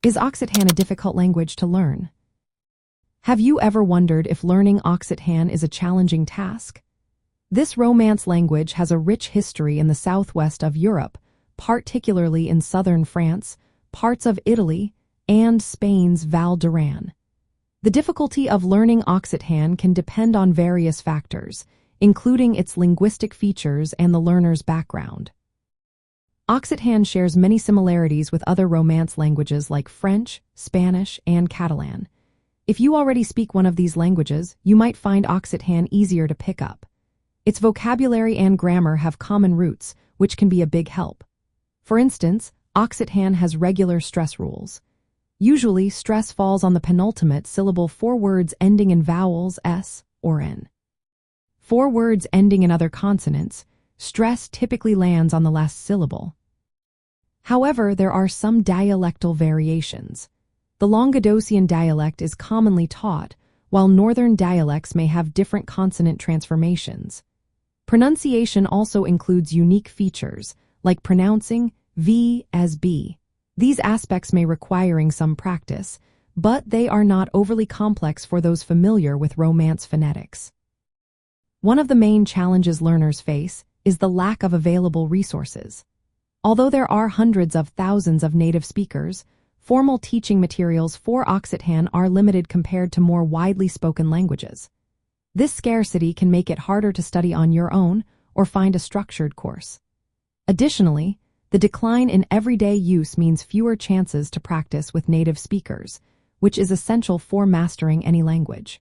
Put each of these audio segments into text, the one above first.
Is Occitan a difficult language to learn? Have you ever wondered if learning Occitan is a challenging task? This Romance language has a rich history in the southwest of Europe, particularly in southern France, parts of Italy, and Spain's Val d'Aran. The difficulty of learning Occitan can depend on various factors, including its linguistic features and the learner's background. Occitan shares many similarities with other Romance languages like French, Spanish, and Catalan. If you already speak one of these languages, you might find Occitan easier to pick up. Its vocabulary and grammar have common roots, which can be a big help. For instance, Occitan has regular stress rules. Usually, stress falls on the penultimate syllable for words ending in vowels s or n. For words ending in other consonants, stress typically lands on the last syllable. However, there are some dialectal variations. The Languedocian dialect is commonly taught, while northern dialects may have different consonant transformations. Pronunciation also includes unique features, like pronouncing v as b. These aspects may require some practice, but they are not overly complex for those familiar with Romance phonetics. One of the main challenges learners face is the lack of available resources. Although there are hundreds of thousands of native speakers, formal teaching materials for Occitan are limited compared to more widely spoken languages. This scarcity can make it harder to study on your own or find a structured course. Additionally, the decline in everyday use means fewer chances to practice with native speakers, which is essential for mastering any language.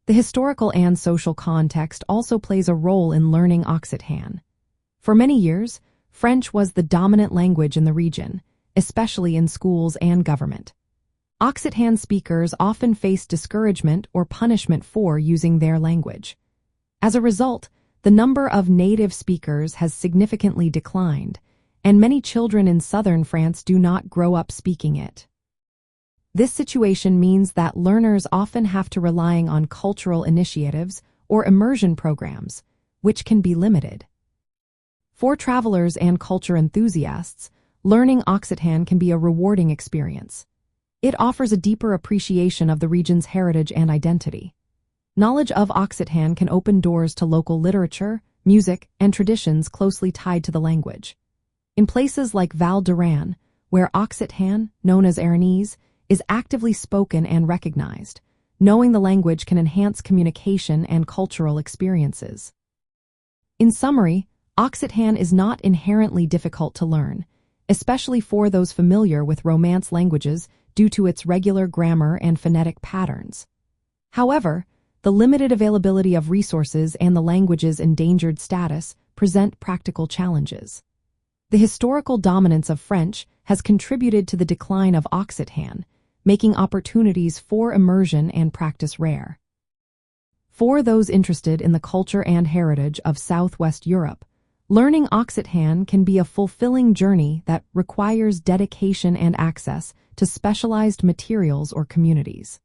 The historical and social context also plays a role in learning Occitan. For many years, French was the dominant language in the region, especially in schools and government. Occitan speakers often face discouragement or punishment for using their language. As a result, the number of native speakers has significantly declined, and many children in southern France do not grow up speaking it. This situation means that learners often have to rely on cultural initiatives or immersion programs, which can be limited. For travelers and culture enthusiasts, learning Occitan can be a rewarding experience. It offers a deeper appreciation of the region's heritage and identity. Knowledge of Occitan can open doors to local literature, music, and traditions closely tied to the language. In places like Val d'Aran, where Occitan, known as Aranese, is actively spoken and recognized, knowing the language can enhance communication and cultural experiences. In summary, Occitan is not inherently difficult to learn, especially for those familiar with Romance languages due to its regular grammar and phonetic patterns. However, the limited availability of resources and the language's endangered status present practical challenges. The historical dominance of French has contributed to the decline of Occitan, making opportunities for immersion and practice rare. For those interested in the culture and heritage of Southwest Europe, learning Occitan can be a fulfilling journey that requires dedication and access to specialized materials or communities.